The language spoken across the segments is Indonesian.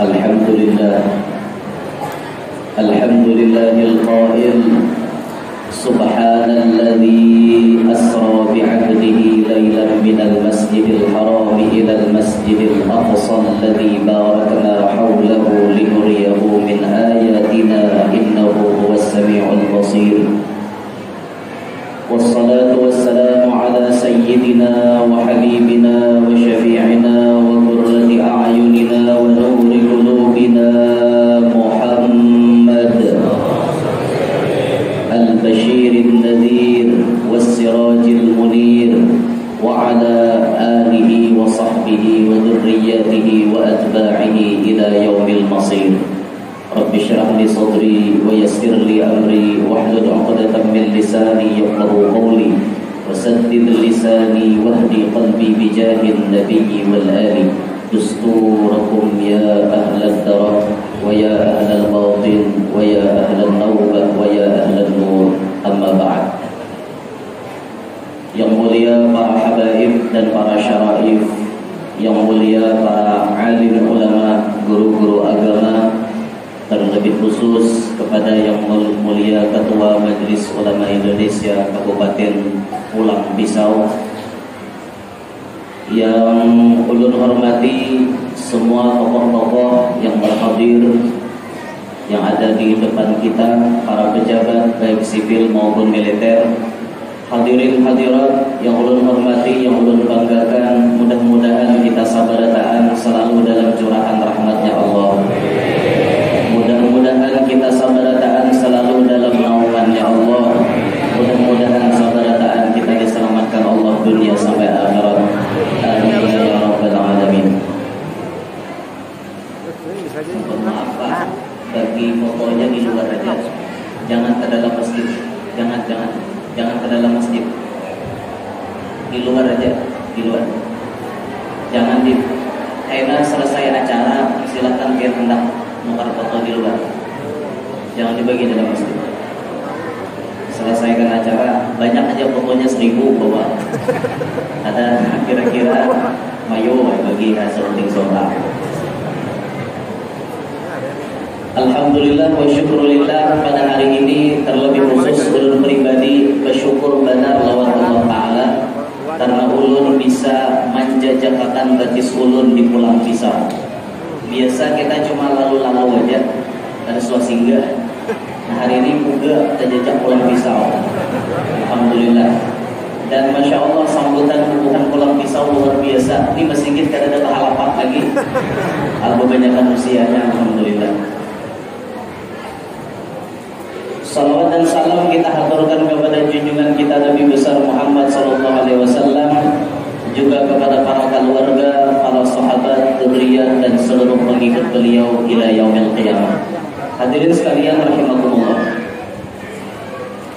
Alhamdulillah, Alhamdulillahil qail Subhanalladzi asra bi'abdihi laylan minal masjidil haram ilal masjidil aqsa alladzi barakna hawlahu linuriyahu min ayatina innahu huwas sami'ul basir. Wassalatu wassalamu ala sayyidina wa habibina wa syafi'ina wa qurrati a'yunina wa nuri qulubina Muhammad al-Bashiril Nadhir was-Sirajil Munir wa ala alihi wa sahbihi wa dhurriyyatihi wa atba'ihi ila yaumil masir. Rabbi shrah li sadri wa yassir li amri wahlul 'uqdatam min lisani yafqahu qawli wasaddid lisani wahdi qalbi bijahin nabiyyi wal ali. Dusturakum ya ahlal darah wa ya ahlal batin wa ya ahlal nawbah wa ya ahlal nur. Amma ba'd. Yang mulia para habaib dan para syaraif, yang mulia para alim ulama, guru-guru agama, terlebih khusus kepada yang mulia Ketua Majelis Ulama Indonesia Kabupaten Pulang Pisau, yang ulun hormati semua tokoh-tokoh yang berhadir, yang ada di depan kita, para pejabat baik sipil maupun militer, hadirin hadirat yang ulun hormati, yang ulun banggakan. Mudah-mudahan kita sabarataan selalu dalam curahan rahmatnya Allah. Mudah-mudahan kita sabarataan selalu dalam naungannya Allah. Mudah-mudahan sabarataan kita diselamatkan Allah dunia sampai akhirat. Amin ya rabbal alamin. Mohon maaf Pak, bagi fotonya di luar aja. Jangan ke dalam masjid. Jangan ke dalam masjid. Di luar aja, di luar. Jangan di karena selesai acara silakan biar hendak nukar foto di luar. Jangan dibagi dalam masjid. Selesaikan acara, banyak aja fotonya 1000 bawa. Ada kira-kira mayo bagi hasil ting soal. Alhamdulillah wa syukurillah, pada hari ini terlebih khusus ulun pribadi bersyukur benar lawan Allah Ta'ala karena ulun bisa menjajakan batis ulun di Pulang Pisau. Biasa kita cuma lalu-lalu aja, ada suasingga. Nah, hari ini juga kita jajak Pulang Pisau. Alhamdulillah. Dan Masya Allah sambutan Pulang Pisau luar biasa. Ini masih kita ada halapat lagi. Kebanyakan usianya, Alhamdulillah. Salawat dan salam kita haturkan kepada junjungan kita Nabi besar Muhammad SAW, juga kepada para keluarga, para sahabat, dzurriyyah dan seluruh pengikut beliau ila yaumil qiyamah. Hadirin sekalian rahimakumullah.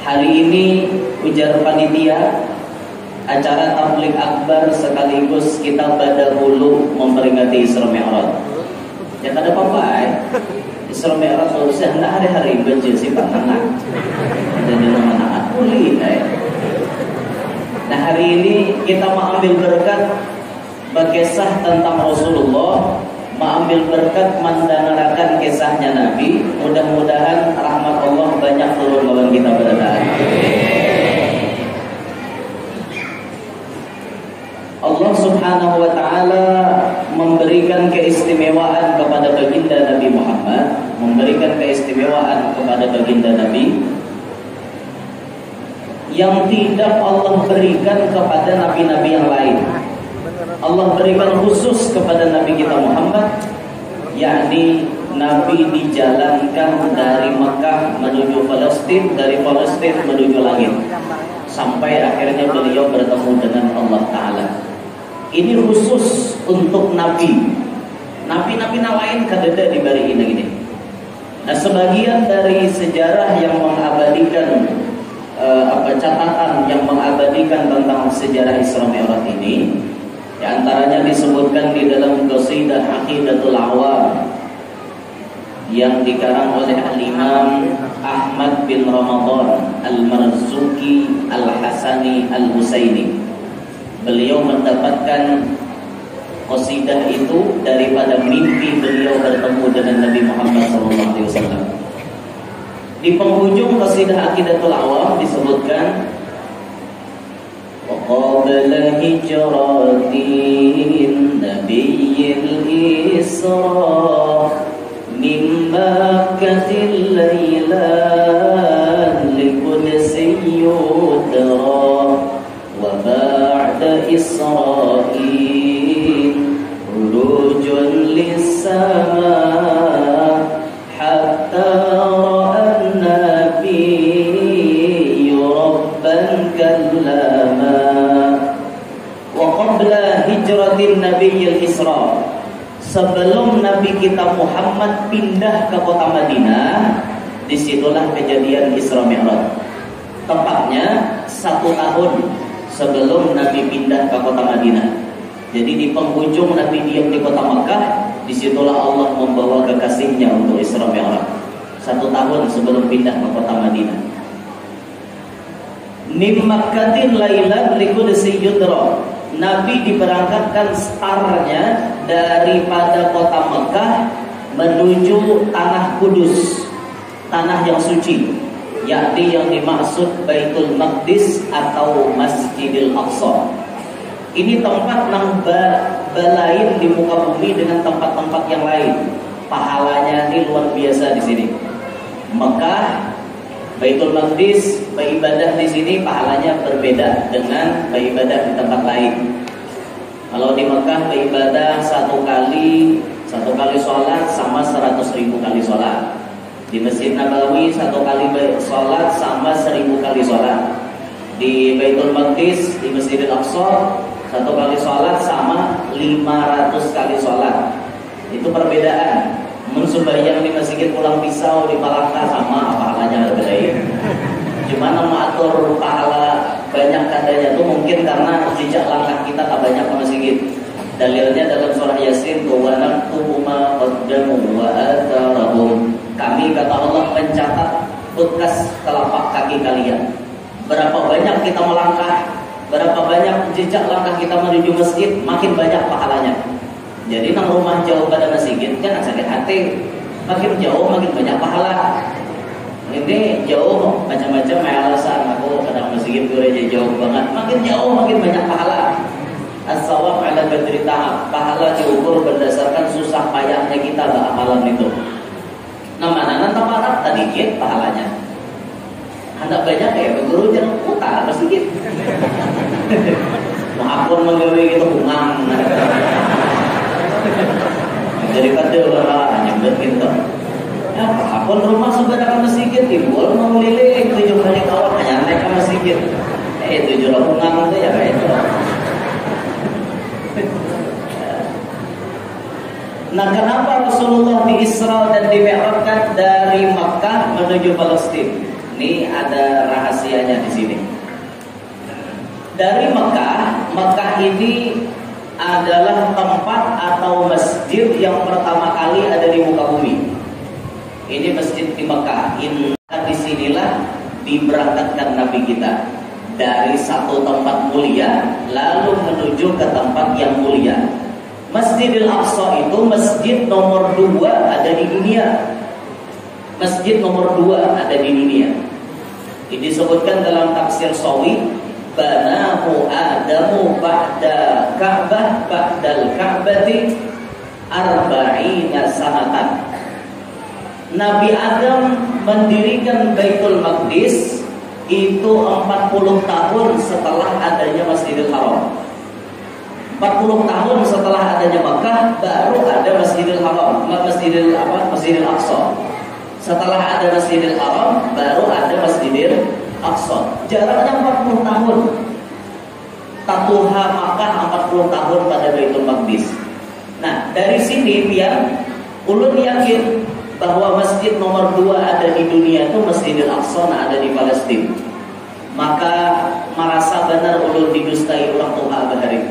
Hari ini ujar panitia acara tabligh akbar sekaligus kita badahulu memperingati Isra Mi'raj. Ya kada apa-apa Isra Mi'raj harusnya hendak hari-hari baca sifat anak dan anak boleh. Nah, hari ini kita mengambil berkat berkisah tentang Rasulullah, mengambil berkat mendengarkan kisahnya Nabi. Mudah-mudahan rahmat Allah banyak turun lawan kita pada hari ini. Allah Subhanahu wa Ta'ala memberikan keistimewaan kepada baginda Nabi Muhammad, memberikan keistimewaan kepada baginda Nabi yang tidak Allah berikan kepada nabi-nabi yang lain. Allah berikan khusus kepada Nabi kita Muhammad, yakni Nabi dijalankan dari Mekah menuju Palestina, dari Palestina menuju langit, sampai akhirnya beliau bertemu dengan Allah Ta'ala. Ini khusus untuk Nabi. Nabi-nabi lain kadada di bari ini. Nah, sebagian dari sejarah yang mengabadikan catatan yang mengabadikan tentang sejarah Isra Mi'raj ini, di antaranya disebutkan di dalam qasidah Aqidatul Awam yang dikarang oleh Al-Imam Ahmad bin Ramadan Al-Marzuki Al-Hasani Al-Husaini. Beliau mendapatkan qasidah itu daripada mimpi beliau bertemu dengan Nabi Muhammad SAW. Di penghujung qasidah Aqidatul Awam disebutkan وَقَبْلَ هِجْرَةِ النَّبِيِّ الْإِسْرَاءِ مِنْ مَكَّةِ اللَّيْلَى لِقُدْسٍ يُدْرَى وَبَعْدَ إِسْرَائِيلَ عُرُوجٌ لِلسَّمَاءِ حَتَّى رَأَى النَّبِيُّ رَبًّا كَلَّمًا وَقَبْلَ هِجْرَةِ النَّبِيِّ الْإِسْرَاءِ. Sebelum Nabi kita Muhammad pindah ke kota Madinah, disitulah kejadian Isra Mi'raj. Tepatnya 1 tahun sebelum Nabi pindah ke kota Madinah. Jadi di penghujung Nabi diam di kota Makkah, disitulah Allah membawa kekasihnya untuk Isra Mi'raj. 1 tahun sebelum pindah ke kota Madinah. Min Makkatin lailan liqudsi yudra. Nabi diberangkatkan startnya daripada kota Mekah menuju tanah Kudus, tanah yang suci, yakni yang dimaksud Baitul Maqdis atau Masjidil Aqsa. Ini tempat nang balain di muka bumi dengan tempat-tempat yang lain. Pahalanya ini luar biasa di sini. Mekah, Baitul Maqdis, beribadah di sini pahalanya berbeda dengan beribadah di tempat lain. Kalau di Mekah beribadah satu kali sholat sama 100.000 kali sholat. Di Masjid Nabawi 1 kali sholat sama 1000 kali sholat. Di Baitul Maqdis, di Masjidil Aqsa 1 kali sholat sama 500 kali sholat. Itu perbedaan. Sembahyang di Masjid Pulang Pisau di Palangka sama pahalanya berbeda. Cuma mengatur pahala banyak kadanya itu mungkin karena jejak langkah kita tak banyak ke masjid. Dalilnya dalam surah Yasin, wa naktubu ma qaddamu wa atharahum. Kami kata Allah mencatat bekas telapak kaki kalian. Berapa banyak kita melangkah, berapa banyak jejak langkah kita menuju masjid, makin banyak pahalanya. Jadi nang rumah jauh pada masjid jangan sakit hati. Makin jauh makin banyak pahala. Ini jauh macam-macam alasan aku kadang masjid gereja jauh banget. Makin jauh makin banyak pahala. As-sawab ala qadri ta'ab. Pahala diukur berdasarkan susah payahnya kita amalan itu. Nah, mana tempat tadi dikit pahalanya. Hendak banyak ya berguru jangan putar masjid. Maafun menggawe gitu bungang. Daripada orang nyambut gitu. Ya, apapun rumah sebenarnya masjid timbul mau lilik 7 kali kawat hanya naik ke masjid. 7 rombongan itu ya kayak itu. Nah, kenapa Rasulullah diisra dan dimi'rajkan dari Makkah menuju Palestina? Ini ada rahasianya di sini. Dari Makkah ini adalah tempat atau masjid yang pertama kali ada di muka bumi. Ini masjid di Makkah. Di sinilah diberangkatkan Nabi kita dari satu tempat mulia lalu menuju ke tempat yang mulia. Masjidil Aqsa itu masjid nomor 2 ada di dunia. Masjid nomor 2 ada di dunia. Ini disebutkan dalam tafsir Sawi, banahu Adamu ba'da Ka'bah ba'dal Ka'bati arba'ina sanatan. Nabi Adam mendirikan Baitul Maqdis itu 40 tahun setelah adanya Masjidil Haram. 40 tahun setelah adanya Makkah baru ada Masjidil Haram, Masjidil Aqsa. Setelah ada Masjidil Haram baru ada Masjidil Aqsa. Jaraknya 40 tahun. Tatuha Makkah 40 tahun pada Baitul Maqdis. Nah, dari sini biar ulun yakin bahwa masjid nomor 2 ada di dunia itu Masjidil Aqsa, nah ada di Palestina. Maka merasa benar ulun didustai orang tua bahari.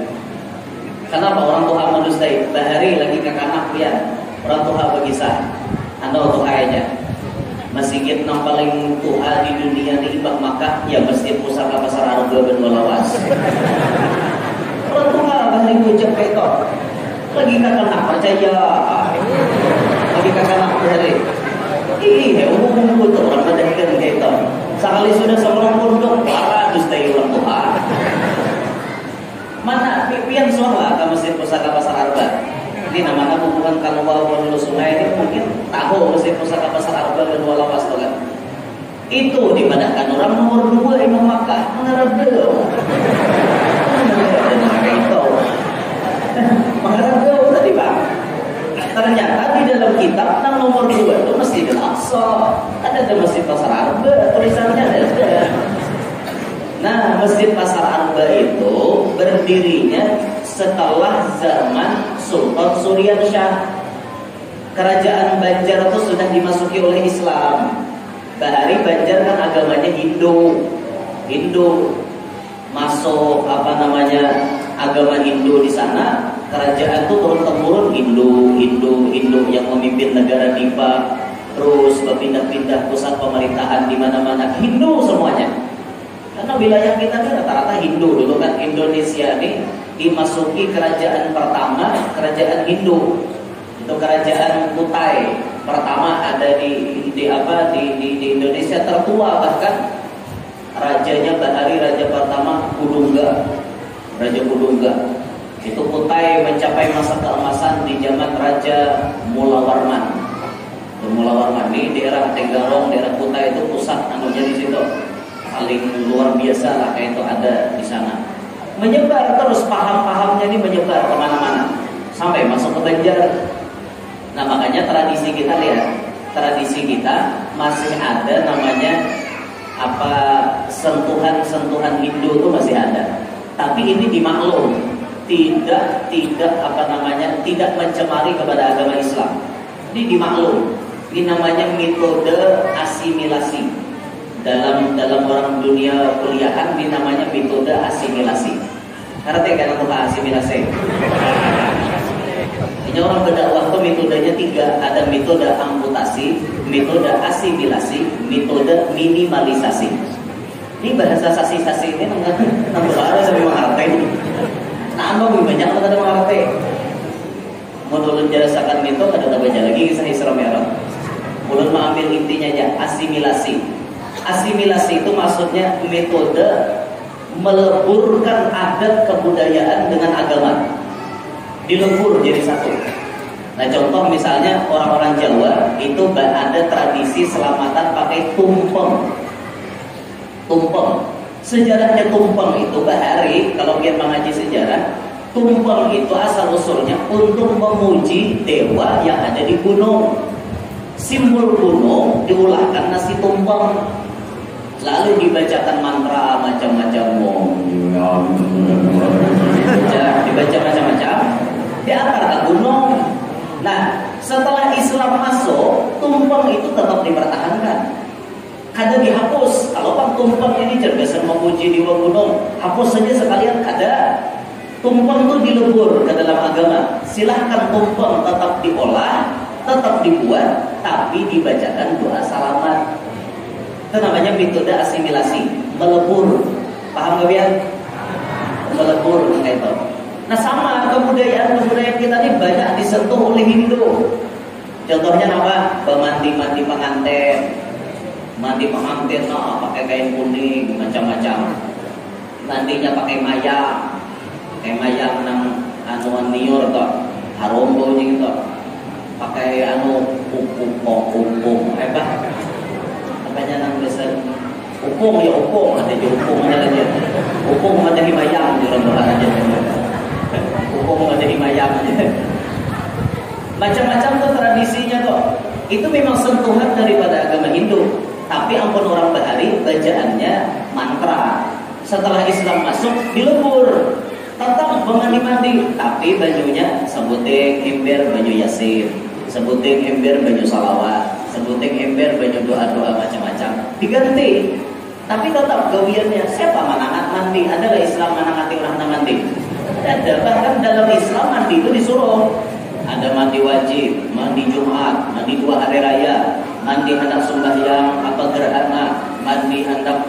Kenapa orang tua mendustai? Bahari lagi ke kanak ya. Orang tua berkisah. Anda tuhainya. Masjid yang paling tua di dunia di Ibak Makkah ya Masjid Pusaka Pasar Arga ben Walawas. Orang tua bahari ucap itu. Lagi kakak nak percaya, lagi kakak nak percaya. Iya, umum betul orang menjadikan kita. Sekali sudah seorang pondok, parah dusta ulang Tuhan. Mana pipian soal ke Masjid Pusaka Pasar Arba. Ini namanya hubungan Kalwa Wonolo Sungai ini mungkin tahu Masjid Pusaka Pasar Arba dan Walawas kan. Itu dipadahkan orang nomor 2 Imam Makkah mengharap beliau. Mengharap beliau tadi Pak. Ternyata di dalam kitab yang nomor 2 itu Masjidil Aqsa. Ada di Masjid Pasar Arba, tulisannya ada. Nah, Masjid Pasar Arba itu berdirinya setelah zaman Sultan Suryansyah. Kerajaan Banjar itu sudah dimasuki oleh Islam. Bahari Banjar kan agamanya Hindu masuk agama Hindu di sana. Kerajaan itu turun-temurun Hindu yang memimpin negara Dipa, terus berpindah-pindah pusat pemerintahan di mana-mana Hindu semuanya. Karena wilayah kita kan rata-rata Hindu dulu kan. Indonesia ini dimasuki kerajaan pertama, kerajaan Hindu. Itu kerajaan Kutai pertama ada di Indonesia, tertua bahkan rajanya Bahari, raja pertama Raja Kudungga. Itu Kutai mencapai masa keemasan di zaman Raja Mulawarman. Mulawarman ini daerah Tenggarong, daerah Kutai itu pusat anunya di situ. Paling luar biasa lah kayak itu ada di sana. Menyebar terus paham-pahamnya ini menyebar kemana-mana sampai masuk ke Banjar. Nah makanya tradisi kita masih ada namanya sentuhan Hindu itu masih ada. Tapi ini dimaklum tidak mencemari kepada agama Islam. Ini dimaklum. Ini namanya metode asimilasi. Dalam orang dunia kuliahan ini namanya metode asimilasi. Ngerti kan untuk asimilasi? Ini orang berdakwah itu metodenya 3. Ada metode amputasi, metode asimilasi, metode minimalisasi. Ini bahasa sasi-sasi ini nggak sampai mengerti. Nah, lebih banyak kalau ada mengerti. Menurut jelasakan itu ada baca lagi kisah Isra Mi'raj. Mulai mengambil intinya aja asimilasi. Asimilasi itu maksudnya metode meleburkan adat kebudayaan dengan agama. Dilebur jadi satu. Nah contoh misalnya orang-orang Jawa itu ada tradisi selamatan pakai tumpeng. Sejarahnya tumpeng itu Bahari, kalau biar mengaji sejarah, tumpeng itu asal usulnya untuk memuji dewa yang ada di gunung. Simbol gunung diulahkan nasi tumpeng, lalu dibacakan mantra macam-macam, dibaca macam-macam, diantar ke gunung. Nah, setelah Islam masuk, tumpeng itu tetap dipertahankan. Kada dihapus. Kalau bang tumpeng ini cergasan memuji dewa gunung, hapus saja sekalian kada. Tumpeng itu dilebur ke dalam agama. Silahkan tumpeng tetap diolah, tetap dibuat, tapi dibacakan doa salamat. Itu namanya metode asimilasi, melebur. Paham gak biar? Melebur kayak itu. Nah sama kebudayaan kita ini banyak disentuh oleh Hindu. Contohnya apa? Mandi pengantin. Mandi pengantin pakai kain kuning macam-macam. Nantinya pakai maya nang niur toh, harombo gitu. Pakai upung apanya nang besar upung ada di upung ada aja. Upung ada di mayang di lembaran aja. Upung ada di mayang aja. Macam-macam tuh tradisinya tuh. Itu memang sentuhan daripada agama Hindu. Tapi ampun orang Bahari bacaannya mantra. Setelah Islam masuk dilebur, tetap mandi, tapi bajunya sebuting ember baju yasin, sebuting ember baju salawat, sebuting ember baju doa-doa macam-macam diganti. Tapi tetap gawiannya siapa manangat mandi? Adalah Islam manangati orang mandi. Ada, bahkan dalam Islam mandi itu disuruh. Ada mandi wajib, mandi Jumat, mandi 2 hari raya, mandi hendak sembahyang gerhana, mandi hendak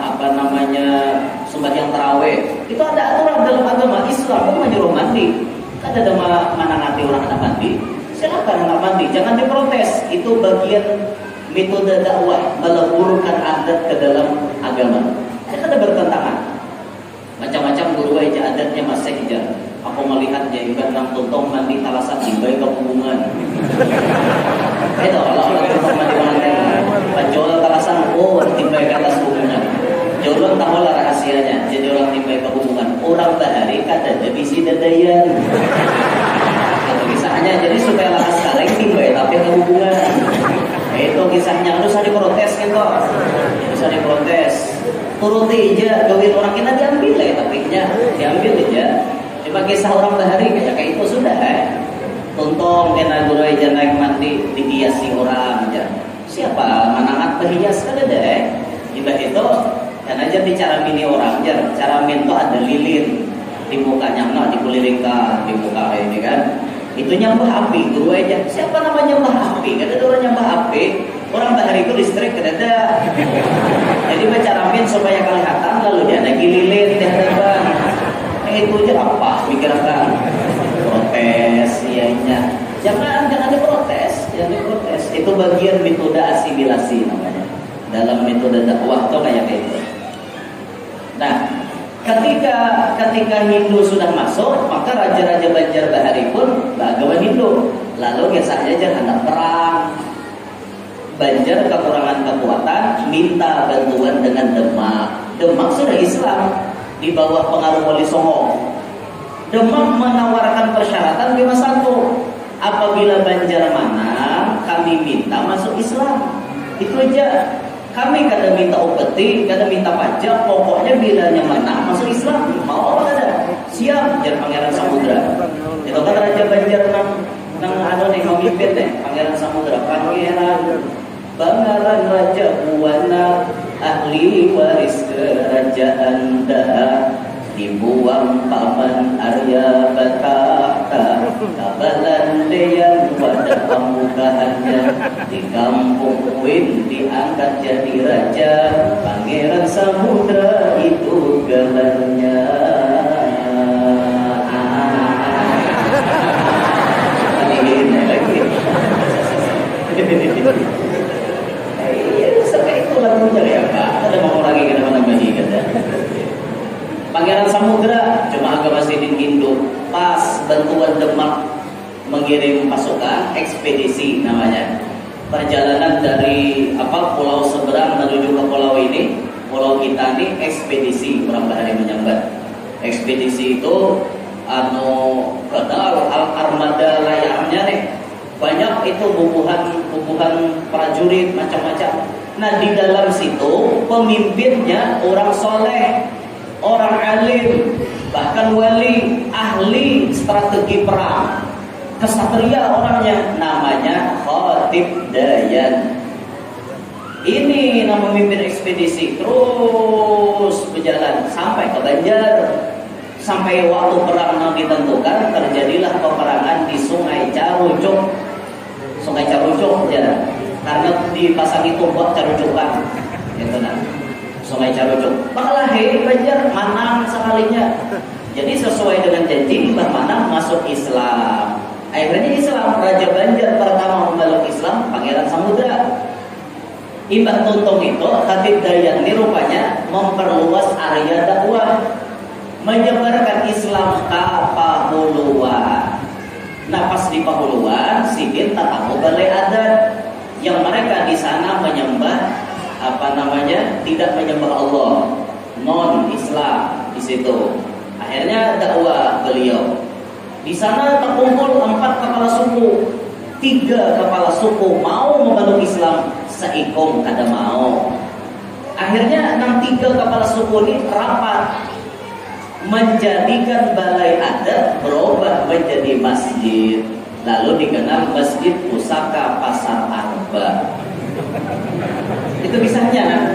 sembahyang tarawih. Itu ada aturan dalam agama Islam pun menyuruh mandi. ada mana nanti orang anak mandi, silakan anak mandi, jangan diprotes. Itu bagian metode dakwah, meleburkan adat ke dalam agama. Kan ada bertentangan. Macam-macam guru aja adatnya masih aja. Aku melihat jadi nang tuntong mandi talasan timbai ke hubungan. Itu kalau tuntong mandi penjual talasan timbai ke atas hubungan. Jodoh tahu lah rahasianya. Jadi orang timbai ke hubungan. Orang bahari kata bisi dadayan. Itu kisahnya. Jadi supaya lakas kaleng timbai tapi ke hubungan. Itu kisahnya. Harus ada protes gitu. Harus ada protes. Turuti aja, gawin orang kita diambil ya, tapi diambil aja. Cuma kisah orang bahari kayak itu sudah Tuntong kena guru aja naik mandi dihiasi orang aja. Siapa manangat berhias kan ada Ibadah itu kan aja bicara mini orang aja. Cara min itu ada lilin di mukanya, nah dikulirkan di muka ini kan. Itu nyambah api guru aja. Siapa namanya nyambah api? Kan ada orang nyambah api. Orang bahari itu listrik kan ada. Jadi bicara min supaya kelihatan lalu dia lagi lilin dia ada. Itu aja apa pikirkan protes ianya jangan diprotes itu bagian metode asimilasi namanya dalam metode dakwah tuh kayak gitu. Nah ketika Hindu sudah masuk maka raja-raja Banjar Bahari pun beragama Hindu lalu biasanya jangan hendak perang. Banjar kekurangan kekuatan minta bantuan dengan Demak sudah Islam di bawah pengaruh Wali Songo. Demak menawarkan persyaratan cuma satu, apabila Banjar menang kami minta masuk Islam. Itu aja. Kami kadang minta upeti, kadang minta pajak, pokoknya bilanya menang masuk Islam. Mau apa ada? Siap. Jar Pangeran Samudra. Itu kan Raja Banjar nang memimpin Pangeran Samudra, Pangeran Raja Buwana, ahli waris kerajaan dah, dibuang paman Arya Batata, kabalan deyan pada pembukaannya, di kampung Win diangkat jadi raja, Pangeran Samudra itu gelarnya. Ini lagi. Sampai itu lagunya ya Pak. Ada mau lagi kena-mana bagi kata. Pangeran Samudra cuma agama Sidin Hindu. Pas bantuan Demak mengirim pasukan ekspedisi namanya. Perjalanan dari pulau seberang menuju ke pulau ini, pulau kita ini ekspedisi orang bahari menyambat. Ekspedisi itu kenal armada layarnya nih. Banyak itu bubuhan prajurit macam-macam. Nah di dalam situ pemimpinnya orang soleh, orang alim, bahkan wali, ahli strategi perang, kesatria orangnya, namanya Khatib Dayan. Ini nama pemimpin ekspedisi terus berjalan sampai ke Banjar. Sampai waktu perang yang ditentukan terjadilah peperangan di Sungai Carucuk. Sungai Carucuk ya. Karena dipasangi tombak carucukan. Gitu nah. Sungai Carucuk. Bakal Banjar Manang sekalinya. Jadi sesuai dengan janji Mbah Manang masuk Islam. Akhirnya Islam, Raja Banjar pertama memeluk Islam Pangeran Samudra. Imbah Tuntung itu Khatib Dayan ini rupanya memperluas area dakwah, menyebarkan Islam ke Pahuluan. Nah pas di Pahuluan, Sidin tatamu balai adat yang mereka di sana menyembah tidak menyembah Allah, non Islam di situ. Akhirnya dakwah beliau. Di sana terkumpul 4 kepala suku, 3 kepala suku mau memeluk Islam, seikom kada mau. Akhirnya 3 kepala suku ini rapat menjadikan balai adat berubah menjadi masjid, lalu dikenal Masjid Pusaka Pasar Arba. Itu kisahnya.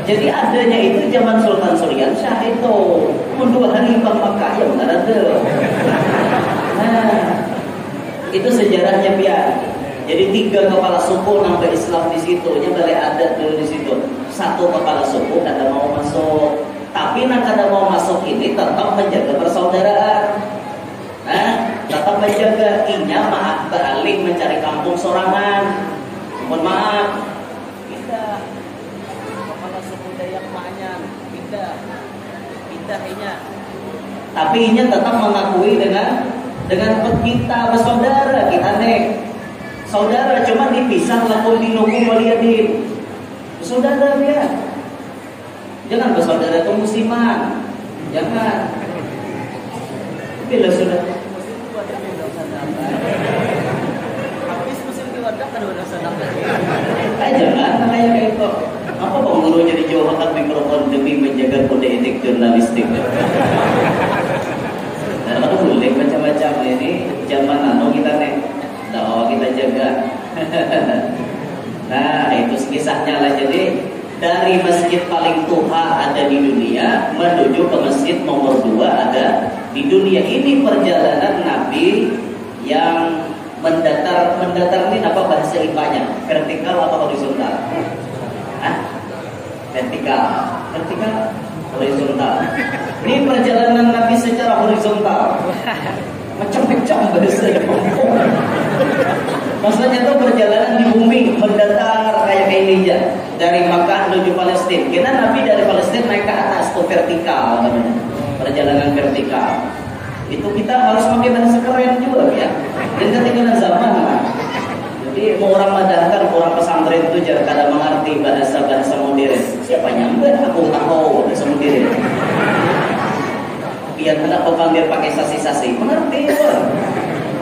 Jadi adanya itu zaman Sultan Suryan Syah itu 2 hari Bang Makkah yang ada. Nah, itu sejarahnya biar. Jadi 3 kepala suku nambah Islam di situ, balai adat dulu di situ. 1 kepala suku kada mau masuk. Tapi nak kada mau masuk ini tetap menjaga persaudaraan. Nah, tetap menjaga. Inya maaf balik mencari kampung sorangan. Mohon maaf. Pindah. Kepala suku Dayak Manyan. Pindah inya. Tapi inya tetap mengakui dengan kita bersaudara, kita nek saudara, cuma dipisah lakukan di nuku waliadin. Saudara dia. Jangan bersaudara itu musiman. Jangan. Bila sudah habis musim diwadah kan udah sedang lagi. Jangan kayak itu. Apa Bang Guru jadi jauh angkat mikrofon demi menjaga kode etik jurnalistik? Nah, boleh macam-macam ini zaman nano kita nih. Dakwah kita jaga. Nah, itu kisahnya lah. Jadi dari masjid paling tua ada di dunia menuju ke masjid nomor 2 ada di dunia. Ini perjalanan Nabi yang mendatar ini apa bahasa IPA-nya? Vertikal atau horizontal? Vertikal, horizontal. Ini perjalanan Nabi secara horizontal. Macam-macam bahasanya. Maksudnya itu perjalanan di bumi mendatar kayak ini aja. Dari Makkah menuju Palestina. Karena Nabi dari Palestina naik ke atas tuh vertikal namanya. Perjalanan vertikal. Itu kita harus pakai bahasa keren juga ya. Dan ketinggalan zaman lah. Jadi mau orang madahkan, orang pesantren itu jangan kada mengerti bahasa modern. Siapa nyamber? Aku tahu bahasa modern. Biar hendak pemanggil pakai sasi-sasi, mengerti ya.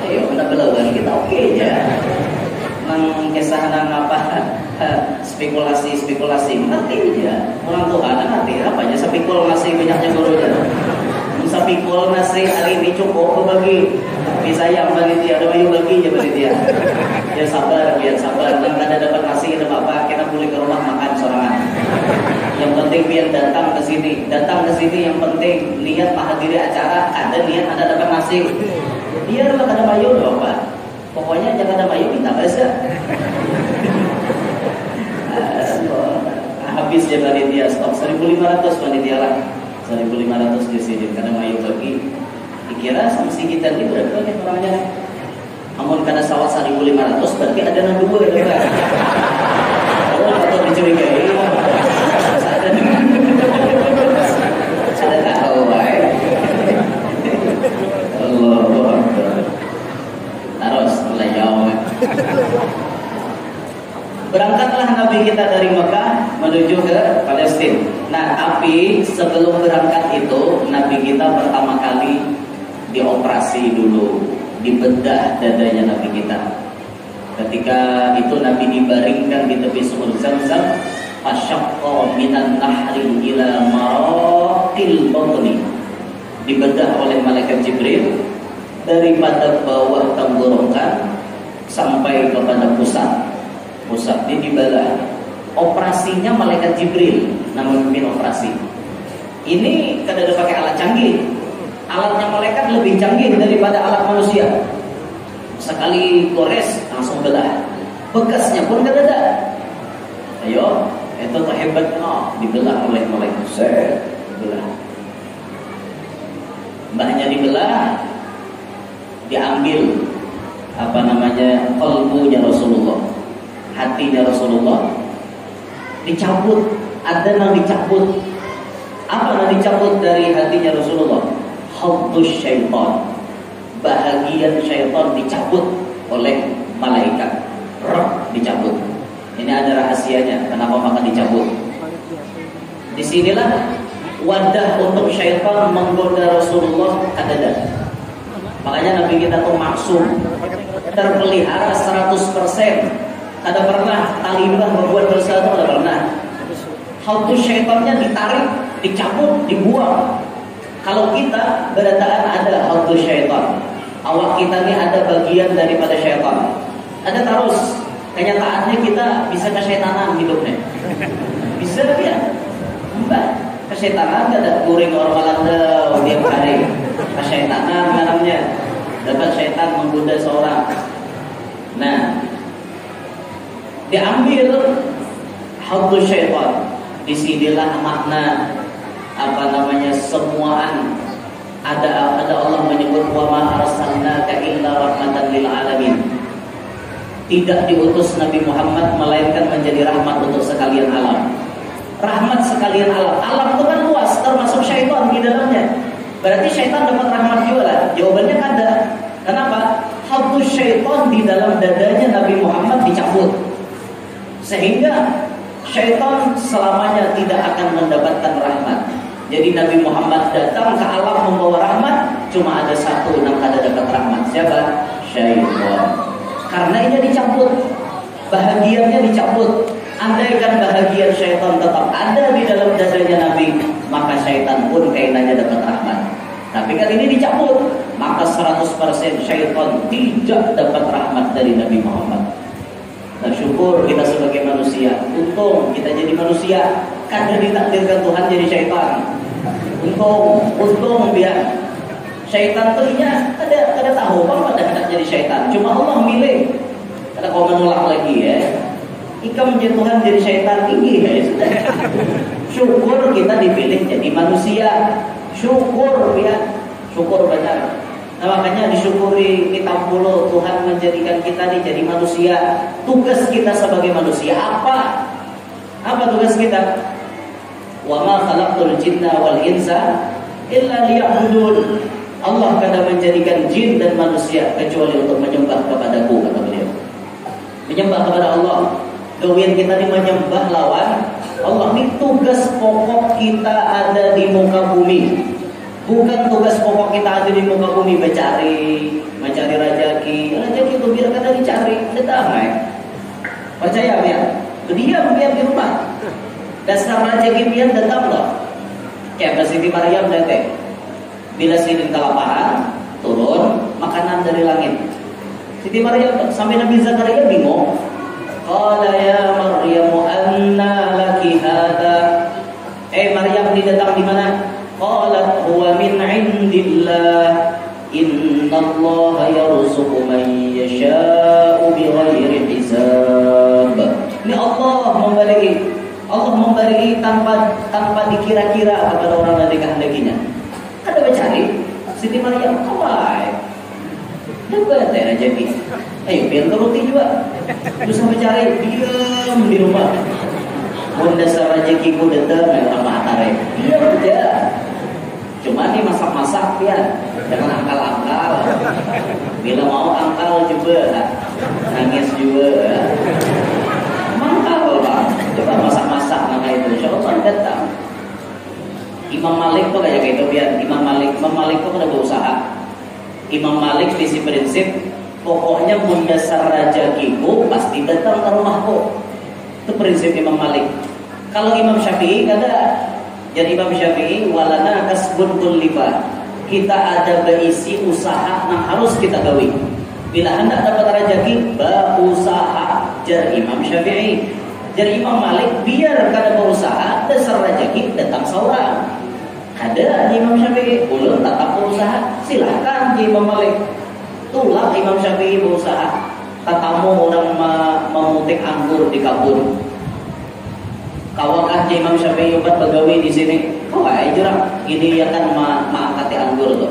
Ayo hendak belawan kita oke ya. Nang kisah nang apa spekulasi mengerti ya. Orang tua ngerti apanya spekulasi banyaknya gurunya. Sapikul nasi hari ini cukup bagi sayang bagi dia, ada mayu bagi aja bagi dia. Biar sabar. Nang ada dapat nasi ada apa kita boleh ke rumah makan sorangan. Yang penting biar datang ke sini yang penting niat menghadiri acara, ada niat ada dapat nasi. Biarlah ada mayu apa. Pokoknya jangan ada mayu kita bahasa. Habis ya panitia stok 1.500 panitia lah. 1.500 di sini karena mayu bagi dikira sanksi kita ini berapa nih orangnya. Namun karena sawah 1.500 berarti ada yang dua ada kan. Oh atau dicurigai. Ada tahu baik. Allahu Akbar. Terus mulai jauh. Berangkatlah Nabi kita dari Mekah menuju ke Palestina. Nah, tapi sebelum berangkat itu Nabi kita pertama kali dioperasi dulu, dibedah dadanya Nabi kita. Ketika itu Nabi dibaringkan di tepi sumur Zamzam, fasyaqqa minan nahri ila maraqil batni. Dibedah oleh malaikat Jibril daripada bawah tenggorokan sampai kepada pusat ini dibelah. Operasinya malaikat Jibril namun memimpin operasi. Ini kada ada pakai alat canggih. Alatnya malaikat lebih canggih daripada alat manusia. Sekali gores langsung belah. Bekasnya pun kada ada. Ayo, itu terhebat dibelah oleh malaikat. Belah. Mbahnya dibelah, diambil qalbunya Rasulullah, hatinya Rasulullah dicabut. Ada yang dicabut. Apa yang dicabut dari hatinya Rasulullah? Haddus syaitan, bahagian syaitan dicabut oleh malaikat. Roh dicabut. Ini ada rahasianya. Kenapa maka dicabut? Disinilah wadah untuk syaitan menggoda Rasulullah ada. Makanya Nabi kita tuh maksum, terpelihara 100%. Ada pernah talibah membuat dosa itu, ada pernah. Haddus syaitannya ditarik, dicabut, dibuang. Kalau kita berataan ada haddus syaitan, awak kita ini ada bagian daripada syaitan. Ada terus. Kenyataannya kita bisa kesyaitanan hidupnya. Bisa ya. Mbak, kesyaitanan ada kuring orang Belanda tiap hari. Kesyaitanan namanya. Dapat syaitan menggoda seorang. Nah, diambil haddus syaitan. Disinilah makna semuaan Ada Allah menyebut wa ma arsalnaka illa rahmatan lil alamin. Tidak diutus Nabi Muhammad melainkan menjadi rahmat untuk sekalian alam. Rahmat sekalian alam. Alam itu kan luas, termasuk syaitan di dalamnya. Berarti syaitan dapat rahmat juga lah. Jawabannya ada. Kenapa? Hadus syaitan di dalam dadanya Nabi Muhammad dicabut, sehingga syaitan selamanya tidak akan mendapatkan rahmat. Jadi Nabi Muhammad datang ke alam membawa rahmat, cuma ada satu yang ada dapat rahmat. Siapa? Syaitan. Karena ini dicabut, bahagiannya dicabut. Andaikan bahagian syaitan tetap ada di dalam dadanya Nabi, maka syaitan pun kainannya dapat rahmat. Tapi kan ini dicabut, maka 100% syaitan tidak dapat rahmat dari Nabi Muhammad. Nah, syukur kita sebagai manusia. Untung kita jadi manusia, karena ditakdirkan Tuhan jadi syaitan. Untung biar syaitan tuh ada tahu apa pada jadi syaitan. Cuma Allah milih. Karena kau menolak lagi ya. Ika menjadi Tuhan jadi syaitan tinggi ya. Syukur kita dipilih jadi manusia. Syukur ya. Syukur benar. Nah, makanya disyukuri kita puluh Tuhan menjadikan kita jadi manusia. Tugas kita sebagai manusia apa? Apa tugas kita? Wa ma khalaqtul jinna wal insa illa liya'budun. Allah kadang menjadikan jin dan manusia kecuali untuk menyembah kepadaku, kata beliau. Menyembah kepada Allah. Gawian kita ini menyembah lawan Allah. Ini tugas pokok kita ada di muka bumi. Bukan tugas pokok kita ada di muka bumi mencari rezeki. Rezeki itu biarkan ada dicari, ada damai. Percaya biar. Diam biar di rumah. Dasar rezeki biar datang loh. Kayak Siti Maryam datang. Bila Siti kelaparan, turun makanan dari langit. Siti Maryam sampai Nabi Zakaria bingung. Qala ya Maryam anna laki hada. Maryam didatang di mana? Qalat huwa min indillah. Innallaha yarzuqu man yasha'u bighairi hisab. Ini Allah memberi tanpa dikira-kira kepada orang yang dikehendakinya. Ada mencari Siti Maryam kawai. Dapat rezeki. Ayo biar teruti juga. Terus mencari diam di rumah. Mun dasar rezekiku datang orang matare. Diam aja. Cuma nih masak-masak ya. Jangan angkal-angkal. Bila mau angkal juga. Nangis juga. Mangkal Pak. Coba masak-masak maka itu insyaallah datang. Imam Malik tuh kayak gitu biar Imam Malik tuh udah berusaha. Imam Malik visi prinsip pokoknya mendasar rezekiku pasti datang ke rumahku. Itu prinsip Imam Malik. Kalau Imam Syafi'i ada. Jadi Imam Syafi'i walana kasbun kullifa. Kita ada berisi usaha yang harus kita gawi. Bila hendak dapat rezeki, berusaha. Jadi Imam Syafi'i. Jadi Imam Malik biar kada berusaha dasar rezeki datang seorang. Ada Imam Syafi'i belum tetap berusaha, silahkan Imam Malik. Itulah Imam Syafi'i berusaha. Tatamu orang memetik anggur di kebun. Kawakan Imam Syafi'i obat pegawai di sini. Kawai jurang. Ini ya kan mengangkati anggur tuh.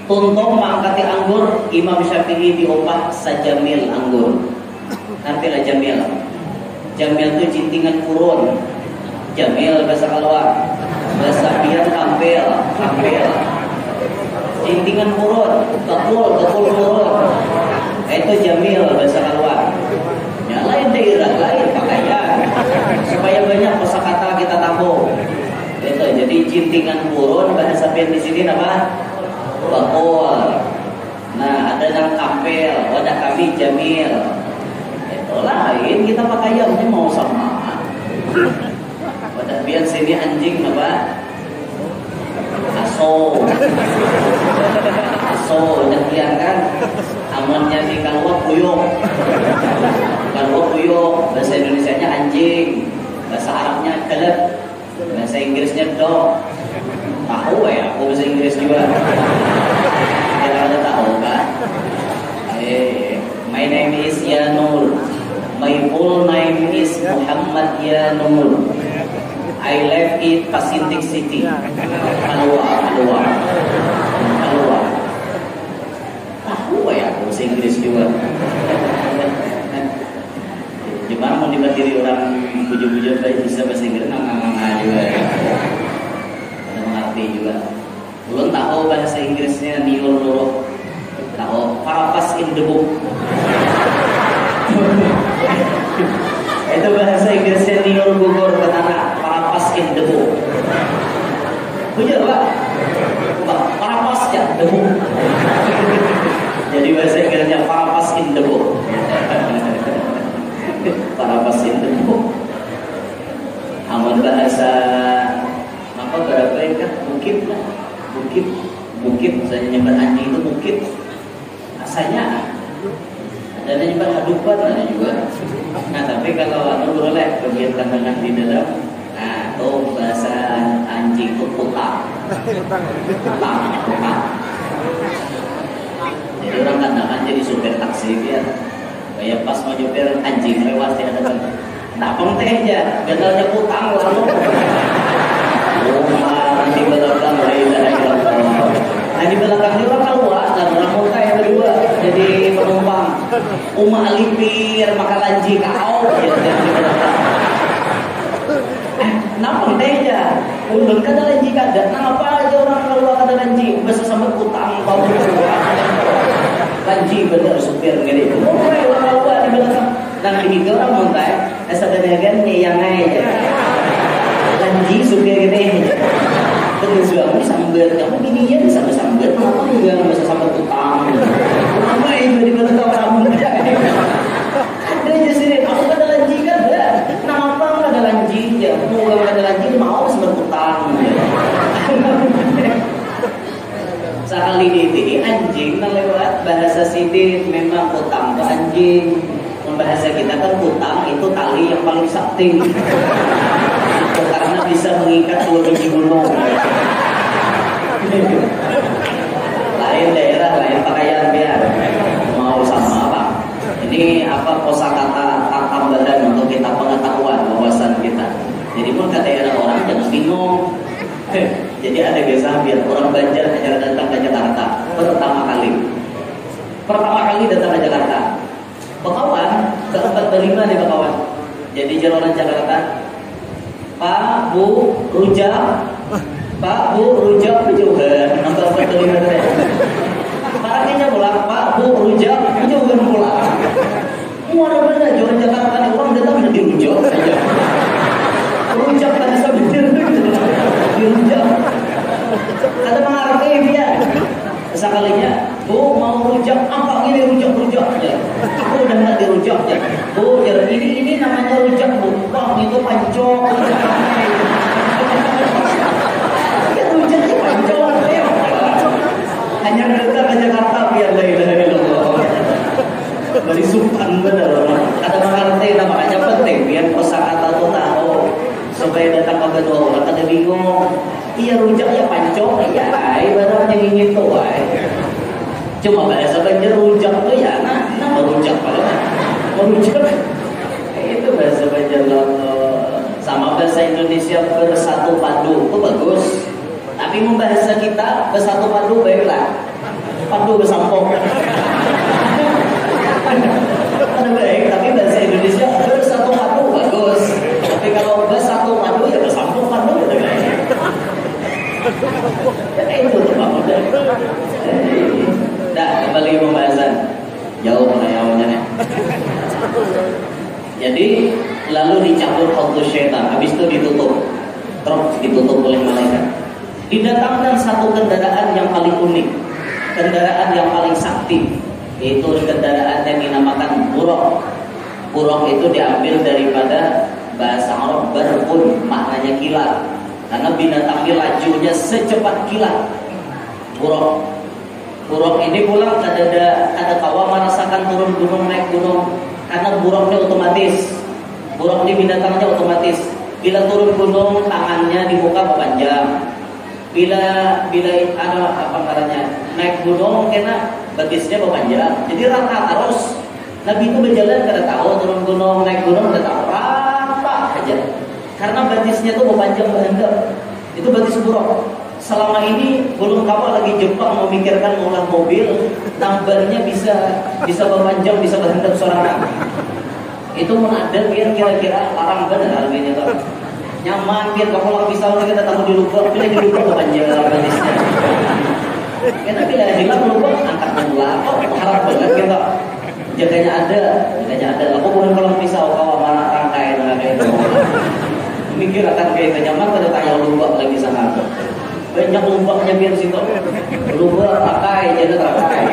Tuntung mengangkati anggur, Imam Syafi'i diopah sajamil anggur. Nantilah jamil. Jamil itu cintingan kurun. Jamil bahasa Kalwa. Bahasa biar kampel. Cintingan kurun, kekul kurun. Itu jamil bahasa Kalwa. Ya lain daerah lain pakaian. Supaya banyak kosakata kita tahu. Itu jadi cintingan kurun bahasa biar di sini apa? Kekul. Nah ada yang kampel, wadah kami jamil. Lain kita pakaiannya mau sama. Pada biar sini anjing apa? Aso, udah lihat kan? Amannya di Kalwa kuyuk. Bahasa Indonesianya anjing, bahasa Arabnya kelep, bahasa Inggrisnya dog. Tahu ya? Aku bahasa Inggris juga. Kita ada tahu kan? My name is Yanur. My full name is Muhammad Yanur. I live in Pacific City. Kalwa. bahasa Inggris juga. Gimana mau dibandiri orang puji-puji baik bisa bahasa Inggris nggak juga ya. Ada mengerti juga. Belum tahu bahasa Inggrisnya niur loro. Tahu parapas in the book. Itu bahasa Inggrisnya niur gugur ke tanah. Parapas in the book. Punya Pak? Parapas ya the book. Jadi bahasa Inggrisnya parapas in the book. Parapas in the book. Amun bahasa apa berapa kan bukit lah. Bukit saya nyebut anjing itu bukit. Asalnya ada nyebut hadupan ada juga. Nah tapi kalau boleh kegiatan banyak di dalam, nah tuh bahasa anjing itu putang. Jadi orang kadang jadi supir taksi dia, kayak pas mau nyupir anjing lewat dia ada nah teh aja, gedalnya putang lalu. Di belakang nah di belakangnya orang keluar dan orang muka yang kedua jadi penumpang alipir maka lanji kau nampang deh aja undun kata lanji kada kenapa aja orang keluar kata lanji bahasa sama utang bau lanji bener supir gini orang keluar di belakang dan begitu orang muka sadar-sadar yang aja lanji supir gini terus kamu sambil kamu gini ya sambil kenapa enggak bisa sambil utang kenapa itu di belakang kamu ada aja sini aku ada lanji kan kenapa nggak ada lanji ya mau nggak ada lanji mau sambil utang sekali ini anjing lewat bahasa sini memang utang ke anjing bahasa kita kan utang itu tali yang paling sakti karena bisa mengikat 2 biji gunung. Lain daerah, lain pakaian biar mau sama apa. Ini apa kosakata tambahan untuk kita pengetahuan wawasan kita. Jadi pun kata daerah orang jangan bingung. Jadi ada biasa biar orang Banjar acara datang ke Jakarta pertama kali datang ke Jakarta. Bekawan keempat berlima di Bekawan. Jadi jalan Jakarta. Pak, Bu, rujak. Pak, Bu, rujak juga. Nonton betul ini. Parahnya pulang, Pak, Bu, rujak juga pulang. Muara benar jualan Jakarta nih orang datang udah dirujak saja. Rujak tadi sambil dirujak. Ada mengarti dia. Sekalinya, Bu mau rujak apa ini rujak ya. Aku udah nggak dirujak ya. Bu, ini namanya rujak Bu. Bang itu pancong. Ya rujaknya pancong. Hanya datang ke Jakarta biar la ilaha illallah. Dari Sultan benar. Ada mengerti makanya penting biar kosakata itu tahu supaya datang ke kedua orang kada bingung. Iya rujaknya pancong ya. Ibaratnya ingin tuh. Cuma bahasa Banjar rujak tuh ya, nama rujak padahal merujak itu bahasa Banjar sama bahasa Indonesia bersatu padu itu bagus. Tapi membahasa kita bersatu padu baiklah, padu bersampung. Ada baik, tapi bahasa Indonesia bersatu padu bagus. Tapi kalau bersatu padu ya bersampung padu udah baik. Ya itu tuh Pak udah. Nah, kembali pembahasan jauh pengayawannya. Jadi lalu dicampur khawdus syaitan, habis itu ditutup oleh malaikat. Didatangkan satu kendaraan yang paling unik, kendaraan yang paling sakti, yaitu kendaraan yang dinamakan buraq. Buraq itu diambil daripada bahasa Arab barqun, maknanya kilat. Karena binatangnya lajunya secepat kilat. Buraq ini pulang ada kawa merasakan turun gunung naik gunung karena buraqnya otomatis. Buraq ini binatangnya otomatis. Bila turun gunung tangannya dibuka panjang. Bila ada apa namanya naik gunung kena batisnya panjang. Jadi rata terus. Nabi itu berjalan kada tahu turun gunung naik gunung kada tahu rata aja. Karena batisnya tuh panjang banget. Itu batis buraq. selama ini belum kamu lagi Jepang memikirkan mengolah mobil, numbernya bisa berpanjang, bisa berhentak seorang. Itu ada biar kira-kira larang benar harganya tuh. Nyaman biar kamu lang pisau kita taruh di lubang, pilih di lubang kepanjang manisnya. Kita bila hilang lubang angkat bola, harap banget kita. Jaganya ada. Aku bukan kalau pisau kau mana rangkai kayak itu. Mikir akan kayak nyaman pada tanya lubang lagi sana. Banyak lubangnya biar situ. Lubang rakai, jadi rakai.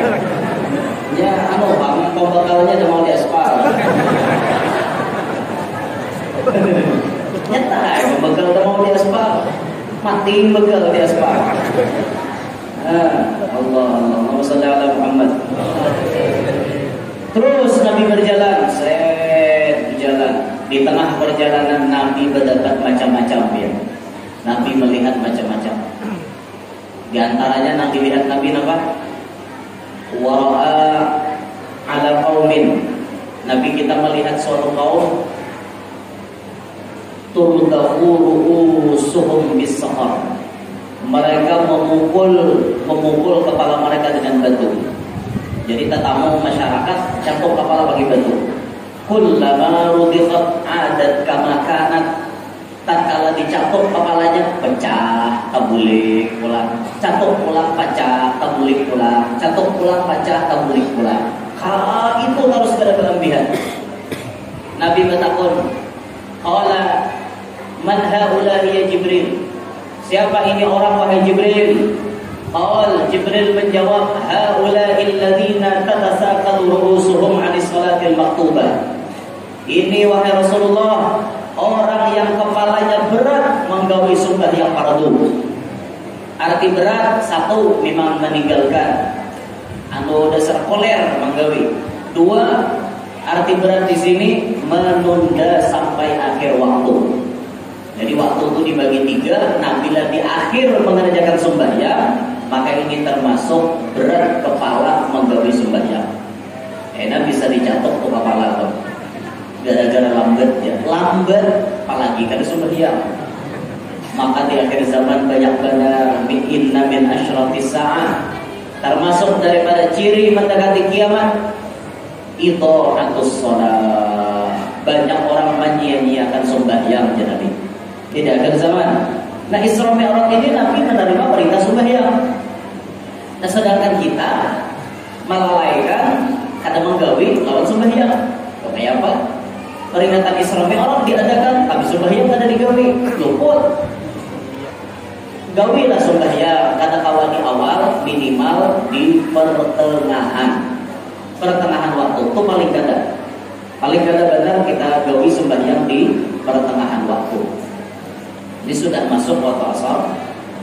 Ya, bang, pembakalnya udah mau diaspal. Nyata, pembakal udah mau diaspal. Mati bekal diaspal. Allah sholli ala Muhammad. Terus Nabi berjalan, di tengah perjalanan Nabi mendapat macam-macam ya. Nabi melihat macam-macam. Di antaranya Nabi lihat Nabi apa? Wara'a ala qaumin. Nabi kita melihat suatu kaum turdahu ru'usuhum bis-sahar. Mereka memukul kepala mereka dengan batu. Jadi tetamu masyarakat cangkok kepala pakai batu. Kullama rudikhat adat kama kanat. Tatkala dicangkok kepalanya pecah, tabulik pulang. Cangkok pulang pecah, tabulik pulang. Cangkok pulang pecah, tabulik pulang. Itu terus berlebihan. Nabi bertakun, qala man haula'i ya Jibril? Siapa ini orang wahai Jibril? Jibril menjawab, haula'il ladzina tatasaqalu ru'usuhum 'anis salatil maktubah. Ini wahai Rasulullah, orang yang kepalanya berat menggawi sembahyang fardu. Arti berat, satu, memang meninggalkan. Dasar koler menggawi. Dua, arti berat di sini menunda sampai akhir waktu. Jadi waktu itu dibagi tiga. Nah, bila di akhir mengerjakan sembahyang, maka ini termasuk berat kepala menggawi sembahyang. Bisa dicatok tuh kepala tuh. Gara-gara lambat apalagi kada sembahyang. Maka di akhir zaman banyak benar inna min asyratis sa'ah, termasuk daripada ciri mendekati kiamat idha'atus shalah. Banyak orang menyia-nyiakan sembahyang jadi di akhir zaman. Nah, Isra Mi'raj ini Nabi menerima perintah sembahyang. Nah, sedangkan kita melalaikan kada menggawi lawan sembahyang. Kayak apa? Peringatan Isra Mi'raj diadakan, tapi sembahyang ada digawi, luput. Gawilah sembahyang, kata kawan di awal, minimal di pertengahan waktu itu paling kada benar kita gawi sembahyang di pertengahan waktu. Ini sudah masuk waktu asar,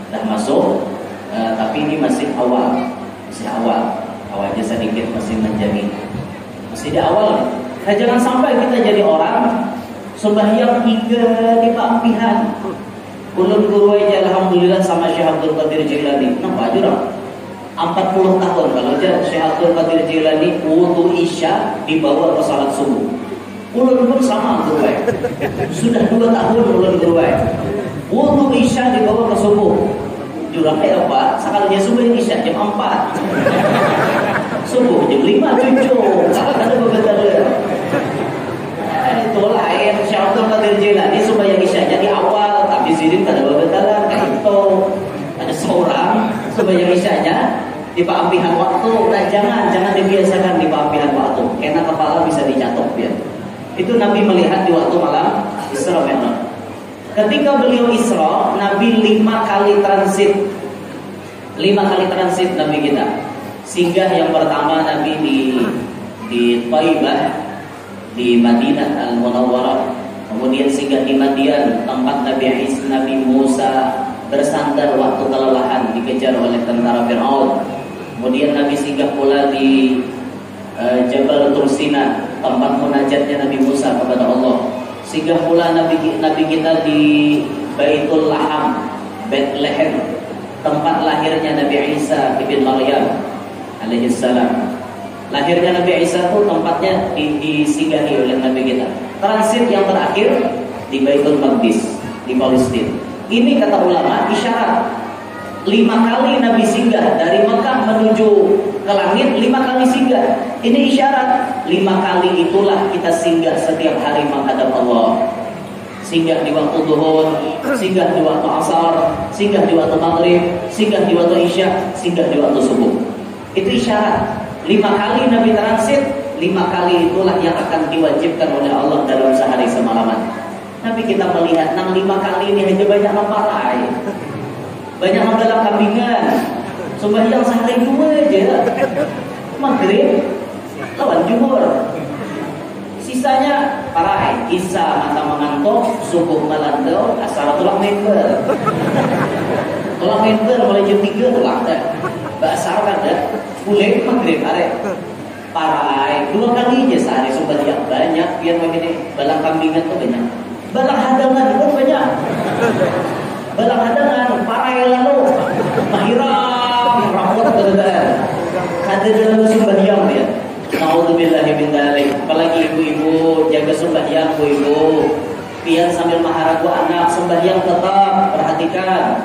sudah masuk, tapi ini masih awalnya sedikit masih menjadi, masih di awal. Nah, jangan sampai kita jadi orang sembahyang 3 di pampihan. Ulun guru aja alhamdulillah sama Syekh Abdul Qadir Jilani. Nampak aja 40 tahun kalau aja Syekh Abdul Qadir Jilani wudu isya dibawa ke salat subuh. Ulun pun sama guru aja. Sudah 2 tahun ulun guru aja. Wudu isya dibawa ke subuh. Jurang kayak apa? Sekalinya subuh isya jam 4. Subuh jam 5 cucu. Ada beberapa. Itu lain. Syekh Abdul Qadir Jilani sembahyang isyanya di awal, tapi sini ada beberapa kayak itu. Ada seorang sembahyang isyanya di pampihan waktu. Nah, jangan dibiasakan di pampihan waktu, karena kepala bisa dicatok biar. Itu Nabi melihat di waktu malam Isra Mi'raj. Ketika beliau Isra, Nabi 5 kali transit. 5 kali transit Nabi kita. Singgah yang pertama Nabi di Thaibah, di Madinah Al-Munawwarah. Kemudian singgah di Madian, tempat Nabi Musa bersandar waktu kelelahan dikejar oleh tentara Fir'aun. Kemudian Nabi singgah pula di Jabal Tursina, tempat munajatnya Nabi Musa kepada Allah. Singgah pula Nabi kita di Baitul Laham, Bethlehem, tempat lahirnya Nabi Isa ibn Maryam alaihi salam. Lahirnya Nabi Isa itu tempatnya disinggahi oleh Nabi kita. Transit yang terakhir di Baitul Maqdis, di Palestina. Ini kata ulama isyarat. 5 kali Nabi singgah dari Mekah menuju ke langit, 5 kali singgah. Ini isyarat 5 kali itulah kita singgah setiap hari menghadap Allah. Singgah di waktu duhur, singgah di waktu asar, singgah di waktu maghrib, singgah di waktu isya, singgah di waktu subuh. Itu isyarat 5 kali Nabi transit, 5 kali itulah yang akan diwajibkan oleh Allah dalam sehari semalaman. Tapi kita melihat 5 kali ini hanya banyak mempartai, banyak menggalak kambingan, sembahyang sehari 2 aja, maghrib lawan zuhur, sisanya parai, isya mata mengantuk, subuh melandau, asar tulang member, tulang member mulai jam 3 tulang dah, basar kan dah, boleh maghrib arek, parai 2 kali aja sehari sembahyang banyak, biar begini balang kambingan tuh banyak, balang hadangan pun banyak. Balang hadangan, parai lalu mahiram, rapor benar. Ada dalam sembahyang ya. Nauzubillahi min dzalik. Apalagi ibu-ibu jaga sembahyang, ibu. Pian sambil maharagu anak sembahyang tetap perhatikan.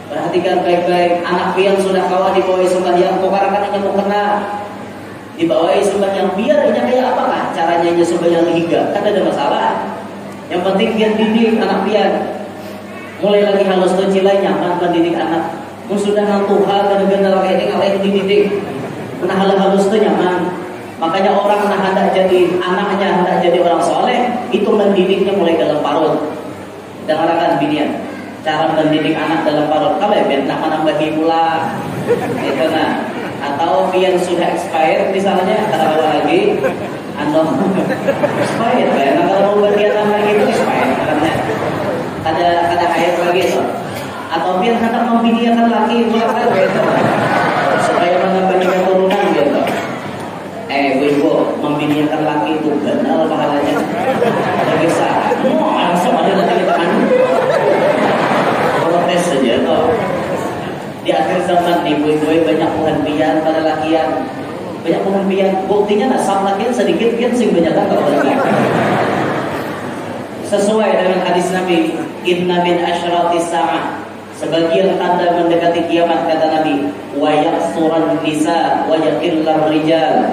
Perhatikan baik-baik. Anak pian sudah kawan dibawa sembahyang, pokarakan hanya mau kena. Dibawa sembahyang biar hanya kayak apakah caranya hanya sembahyang hingga. Kan ada masalah. Yang penting pian didik anak pian. Mulai lagi halus tuh cilai nyaman mendidik anak. Sudah Tuhan benar-benar kayak dididik. Nah halus tuh nyaman. Makanya orang hendak jadi anaknya, hendak jadi orang soleh, itu mendidiknya mulai dalam parut. Dengarkan binian, cara mendidik anak dalam parut. Kalau ya biar nak menambahi pula, itu nah. Atau yang sudah expired misalnya, kata lagi, atau expired, ya. Nah kalau mau berdian anak itu expired, karena ada ayat lagi so. Atau biar hendak membiniakan laki mulai gitu. Supaya menambah keturunan gitu. Ibu membiniakan laki itu benar pahalanya. Ada kisah. Langsung ada lagi teman. Protes saja toh. Di akhir zaman ibu-ibu banyak penghentian pada lakian. Banyak penghentian. Buktinya nasab lakian sedikit pian sing banyak kalau lagi. Sesuai dengan hadis Nabi, inna min asyratis sa'ah, sebagian tanda mendekati kiamat kata Nabi, wa yaksuran nisa wa yaqillar rijal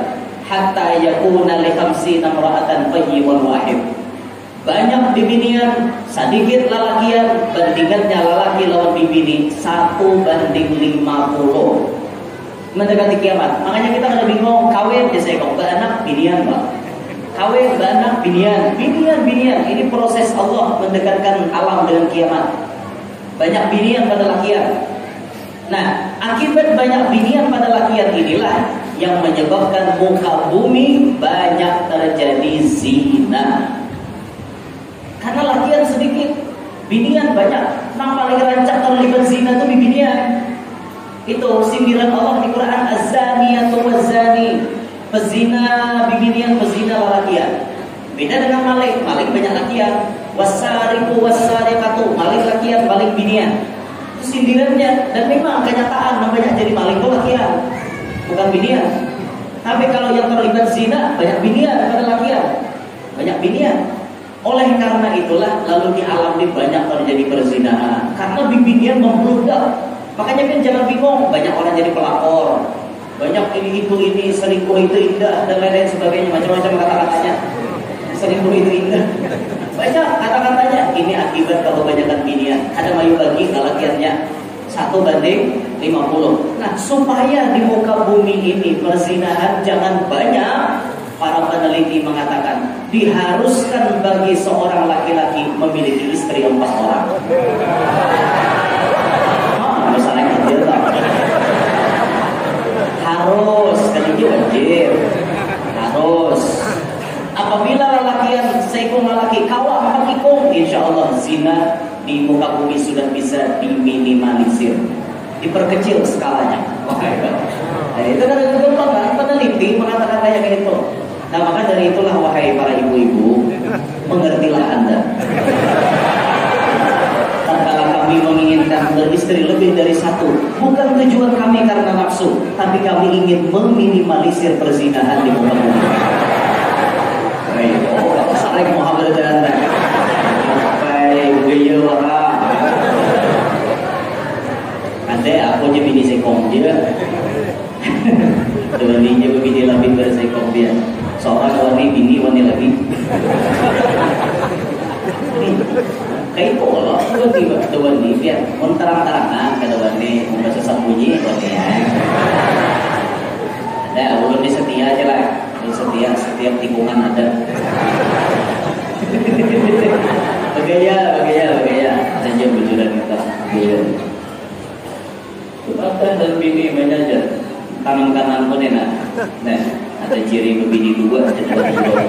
hatta yakuna li 50 imra'atan tayyiban wahid. Banyak bibinian, sedikit lalakian, bandingannya lalaki lawan bibini 1:50. Mendekati kiamat. Makanya kita kada bingung kawin biasa kok anak binian, Pak. Kawin anak binian. Ini proses Allah mendekatkan alam dengan kiamat. Banyak binian pada lakian. Nah, akibat banyak binian pada lakian inilah yang menyebabkan muka bumi banyak terjadi zina. Karena lakian sedikit, binian banyak. Nang paling rancak terlibat zina itu binian. Itu sindiran Allah di Quran, az-zaniyatu waz-zani. Pezina bibinian, pezina lalakian. Beda dengan maling banyak lakian. Wasariqu wasariqatu, maling lakian, maling binian. Itu sindirannya, dan memang kenyataan namanya jadi maling itu lakian, bukan binian. Tapi kalau yang terlibat zina banyak binian pada lakian, banyak binian. Oleh karena itulah lalu di alam ini banyak terjadi perzinahan karena bibinian membludak. Makanya kan jangan bingung, banyak orang jadi pelakor. Banyak ini selingkuh itu indah dan lain-lain sebagainya, macam-macam kata-katanya. Selingkuh itu indah, banyak kata-katanya. Ini akibat kebanyakan binian. Ada mayu bagi lalakiannya 1:50. Nah, supaya di muka bumi ini perzinahan jangan banyak, para peneliti mengatakan diharuskan bagi seorang laki-laki memiliki istri 4 orang. Misalnya gitu harus, kan itu wajib, harus. Apabila lelakian seikung lelaki kawa 4 ikung, insya Allah zina di muka bumi sudah bisa diminimalisir, diperkecil skalanya. Nah, itu kan peneliti mengatakan kayak gitu. Nah, maka dari itulah wahai para ibu-ibu, mengertilah Anda. Tatkala kami menginginkan beristri lebih dari 1, bukan tujuan kami karena nafsu, tapi kami ingin meminimalisir perzinahan di muka bumi. Ayo, kalau saling Muhammad dan baik, gaya orang. Anda ketua nih biar mun terang-terangan ketua nih membaca sembunyi ya. Ada ulun di setia aja lah. Ulun setiap tikungan ada. Bagaya. Saja bujuran kita. Iya. Bapak dan bini manajer tangan kanan pun enak. Nah, ada ciri bini dua, ada dua.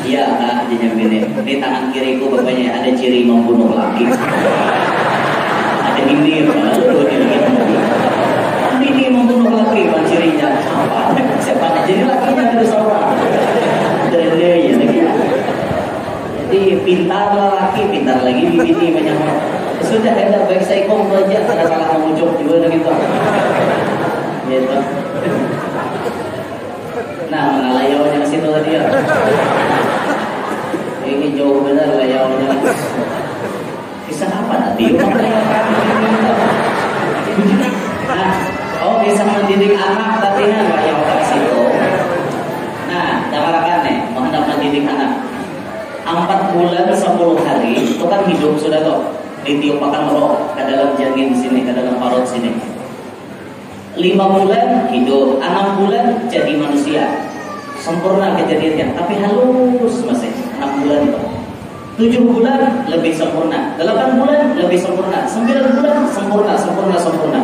Iya, dia nyambilin. Ini tangan kiriku bapaknya ada ciri membunuh laki. Ada bini, bini membunuh laki, kan cirinya. Apa? Siapa? Jadi lakinya ada seorang. Dari ya lagi. Jadi pintar laki, pintar lagi bini banyak. Sudah ada baik saya kong aja, ada salah mengucap juga gitu. Gitu. Nah, mana layaunya ke situ tadi ya? Ini jauh benar layaunya. Kisah apa nanti? Nah, bisa mendidik anak latihan layau ke situ. Nah, dapatkan nih, mengenal mendidik anak. 4 bulan 10 hari itu kan hidup sudah toh. Ditiupakan roh ke dalam janin sini, ke dalam parut sini. 5 bulan hidup, 6 bulan jadi manusia. Sempurna kejadiannya, tapi halus masih 6 bulan itu. 7 bulan lebih sempurna, 8 bulan lebih sempurna, 9 bulan sempurna.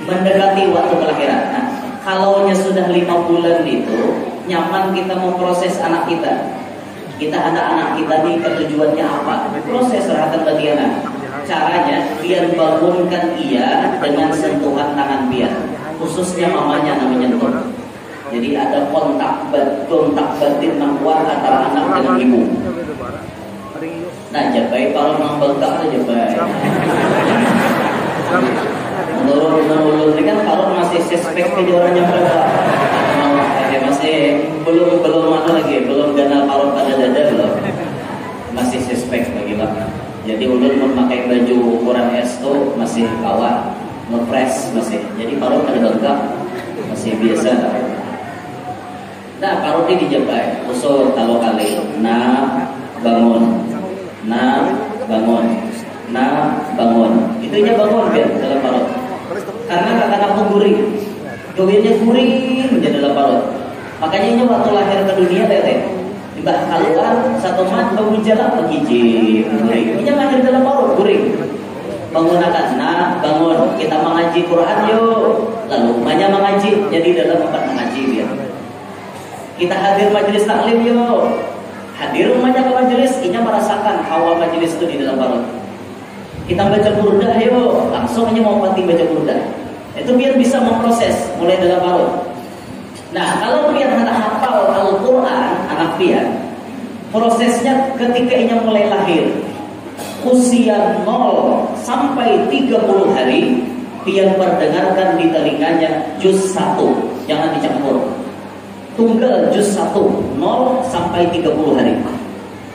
Mendekati waktu kelahiran. Nah, kalaunya sudah 5 bulan itu, nyaman kita memproses anak kita. Kita ada anak kita nih, ketujuannya apa? Proses serahkan bagi anak. Caranya, biar bangunkan ia dengan sentuhan tangan biar. Khususnya mamanya namanya menyentuh. Jadi ada kontak batin yang kuat antara anak dengan ibu. Nah, jabai kalau membengkak aja jabai. Menurut ini kan kalau masih suspek ke orangnya berapa? Masih belum ganal parut pada dada belum. Masih suspek bagi bapak. Jadi ulun memakai baju ukuran S tuh masih kawat, ngepres masih. Jadi parut pada bengkak masih biasa. Nah, parut ini dijabai, usul kalau kali. Nah, bangun. Itunya bangun kan dalam parut. Karena kata-kata guring. Jogetnya guring menjadi dalam parut. Makanya ini waktu lahir ke dunia tete. Tiba keluar satu mat bangun jalan begiji. Ini lahir dalam parut guring. Menggunakan bangun. Kita mengaji Quran yuk. Lalu banyak mengaji. Jadi dalam tempat mengaji dia. Kita hadir majelis taklim yuk. Hadir rumahnya ke majelis, ini merasakan hawa majelis itu di dalam parut. Kita baca burdah yuk, langsung aja mau mati baca burdah. Itu biar bisa memproses mulai dalam parut. Nah, kalau biar hendak hafal Al-Quran, anak biar prosesnya ketika ini mulai lahir, usia 0 sampai 30 hari, biar perdengarkan di telinganya juz 1, jangan dicampur. Tunggal juz 1 0 sampai 30 hari.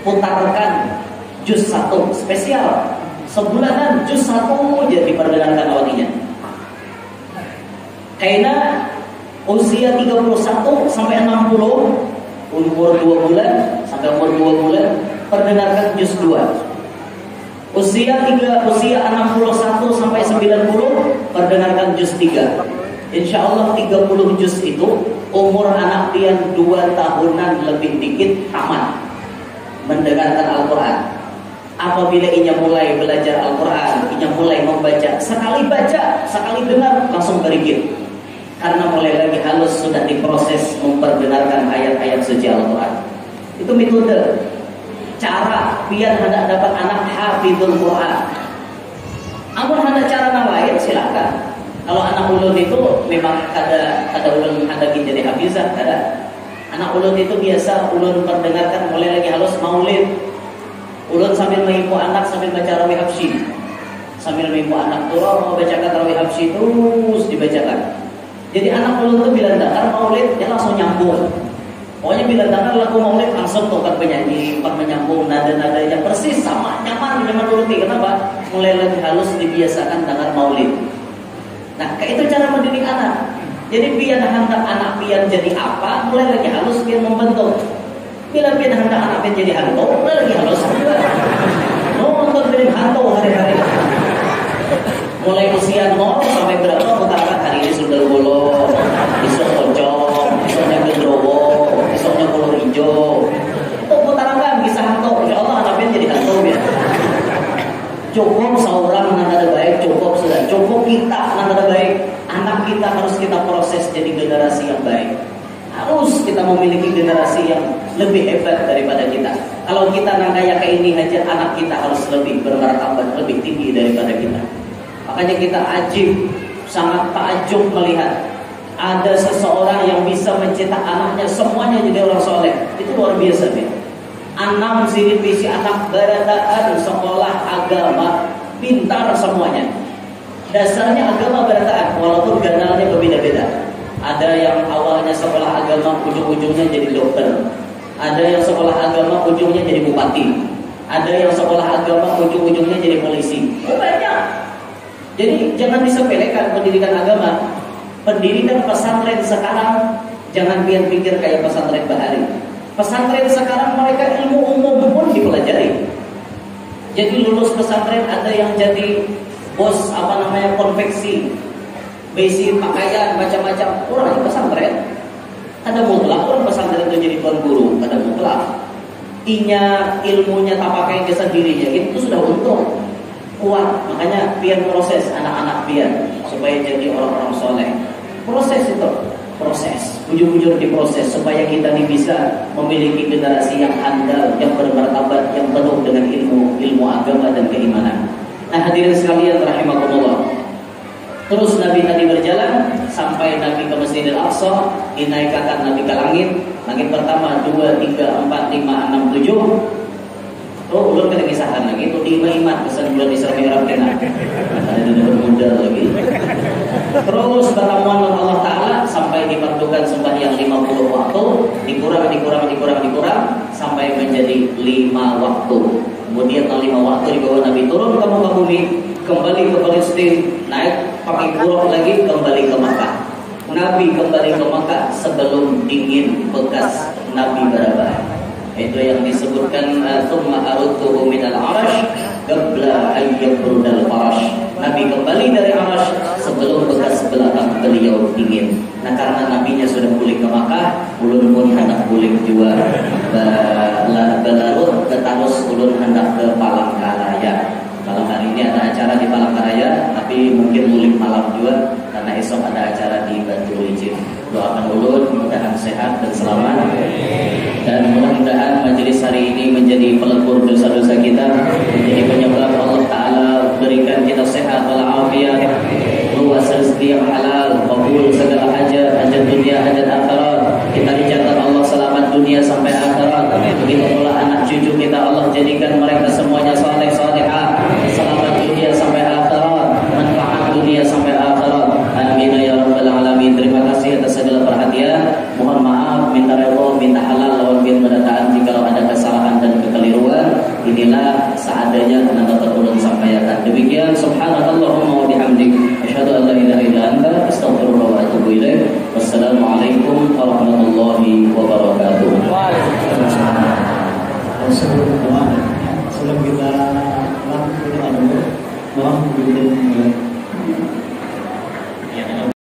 Putarkan juz 1 spesial. Sebulanan juz 1 jadi perdengarkan awalnya. Karena usia 31 sampai 60 umur 2 bulan sampai umur 2 bulan perdengarkan juz 2. Usia 61 sampai 90 perdengarkan juz 3. Insya Allah 30 juz itu umur anak pian 2 tahunan lebih dikit tamat mendengarkan Al-Quran. Apabila inya mulai belajar Al-Quran, inya mulai membaca, sekali baca, sekali dengar langsung berikir. Karena mulai lagi halus sudah diproses memperdengarkan ayat-ayat suci Al-Quran. Itu metode cara biar hendak dapat anak hafizul Quran. Amun hendak cara lain silakan. Kalau anak ulun itu memang ada ulun hendak jadi hafizah, ada. Anak ulun itu biasa ulun perdengarkan mulai lagi halus maulid. Ulun sambil mengimpu anak sambil baca rawih habsyi. Sambil mengimpu anak turun mau bacakan rawih habsyi terus dibacakan. Jadi anak ulun itu bila dengar maulid dia langsung nyambung. Pokoknya bila dengar lagu maulid langsung tukar penyanyi, menyambung nada-nadanya persis sama nyaman ulun. Kenapa? Mulai lagi halus dibiasakan dengar maulid. Nah, kayak itu cara mendidik anak. Jadi biar hendak anak pian jadi apa, mulai lagi halus biar membentuk. Bila pian hendak anak pian jadi hantu, mulai lagi halus. Oh, mau nonton film hantu hari-hari. Mulai usia 0 sampai berapa utarakan hari ini sudah bolong, besok pocong, besoknya gendrowo, besoknya kolor hijau. Itu utarakan kisah hantu. Insya Allah anaknya jadi hantu ya. Cukup seorang nanda baik, cukup sudah. Cukup kita nanda baik. Anak kita harus kita proses jadi generasi yang baik. Harus kita memiliki generasi yang lebih hebat daripada kita. Kalau kita nangkaya kayak ini aja, anak kita harus lebih bermartabat, lebih tinggi daripada kita. Makanya kita sangat takjub melihat ada seseorang yang bisa mencetak anaknya semuanya jadi orang soleh. Itu luar biasa ya. 6 sini visi anak berataan sekolah agama, pintar semuanya. Dasarnya agama berataan, walaupun ganalnya berbeda-beda. Ada yang awalnya sekolah agama ujung-ujungnya jadi dokter. Ada yang sekolah agama ujungnya jadi bupati. Ada yang sekolah agama ujung-ujungnya jadi polisi. Banyak. Jadi jangan disepelekan pendidikan agama. Pendidikan pesantren sekarang jangan pikir kayak pesantren bahari. Pesantren sekarang mereka ilmu umum pun dipelajari. Jadi lulus pesantren ada yang jadi bos konveksi, besi pakaian macam-macam. Orang di pesantren ada mutlak orang pesantren itu jadi tuan guru, ada mutlak. Ilmunya tak pakai ke sendirinya itu sudah untung kuat. Makanya biar proses anak-anak biar supaya jadi orang-orang soleh. Proses itu proses, bujur-bujur diproses supaya kita ini bisa memiliki generasi yang handal, yang bermartabat, yang penuh dengan ilmu agama dan keimanan. Nah hadirin sekalian rahimakumullah. Terus Nabi tadi berjalan sampai Nabi ke Masjidil Aqsa, dinaikkan Nabi ke langit. Langit pertama, 2, 3, 4, 5, 6, 7. Oh, belum kita kisahkan lagi. Itu 5 iman pesan bulan Isra Mi'raj kena. Ada bermuda lagi. Terus pertemuan dengan Allah Ta'ala sampai diperlukan sembahyang 50 waktu, dikurang sampai menjadi 5 waktu. Kemudian 5 waktu dibawa Nabi turun ke muka bumi, kembali ke Palestina, naik pakai buruk lagi kembali ke Makkah. Nabi kembali ke Makkah sebelum dingin bekas Nabi berabah. Itu yang disebutkan thumma arudtuhu minal arash qabla an yabrudal farash. Nabi kembali dari arash sebelum bekas belakang beliau dingin. Nah karena nabinya sudah pulih ke Makkah, ulun pun hendak pulih juga belarut ketanus ulun hendak ke Palangkaraya. Malam hari ini ada acara di Palangkaraya, tapi mungkin pulih malam juga karena esok ada acara di Batu Licin. Doakan ulun mudah-mudahan sehat dan selamat. Dan mudah-mudahan majelis hari ini menjadi pelebur dosa-dosa kita, menjadi penyebab Allah Ta'ala berikan kita sehat walafiat, luas rezeki yang halal, kabul segala hajat dunia, hajat akhirat. Kita dicatat Allah selamat dunia sampai akhirat. Begitu pula anak cucu kita Allah jadikan mereka semuanya saleh salehah, selamat dunia sampai akhirat, manfaat dunia sampai akhirat. Amin ya rabbal alamin. Terima kasih atas segala perhatian. Mohon maaf, minta redha, minta halal lawan bin mendataan jika ada kesalahan dan kekeliruan. Inilah seadanya nanda terulun sampaikan. Demikian subhanallahumma wa bihamdik asyhadu an la ilaha illa anta astaghfiruka wa atubu ilaik. Wassalamualaikum warahmatullahi wabarakatuh. Waalaikumsalam. Sebelum kita lakukan doa, mohon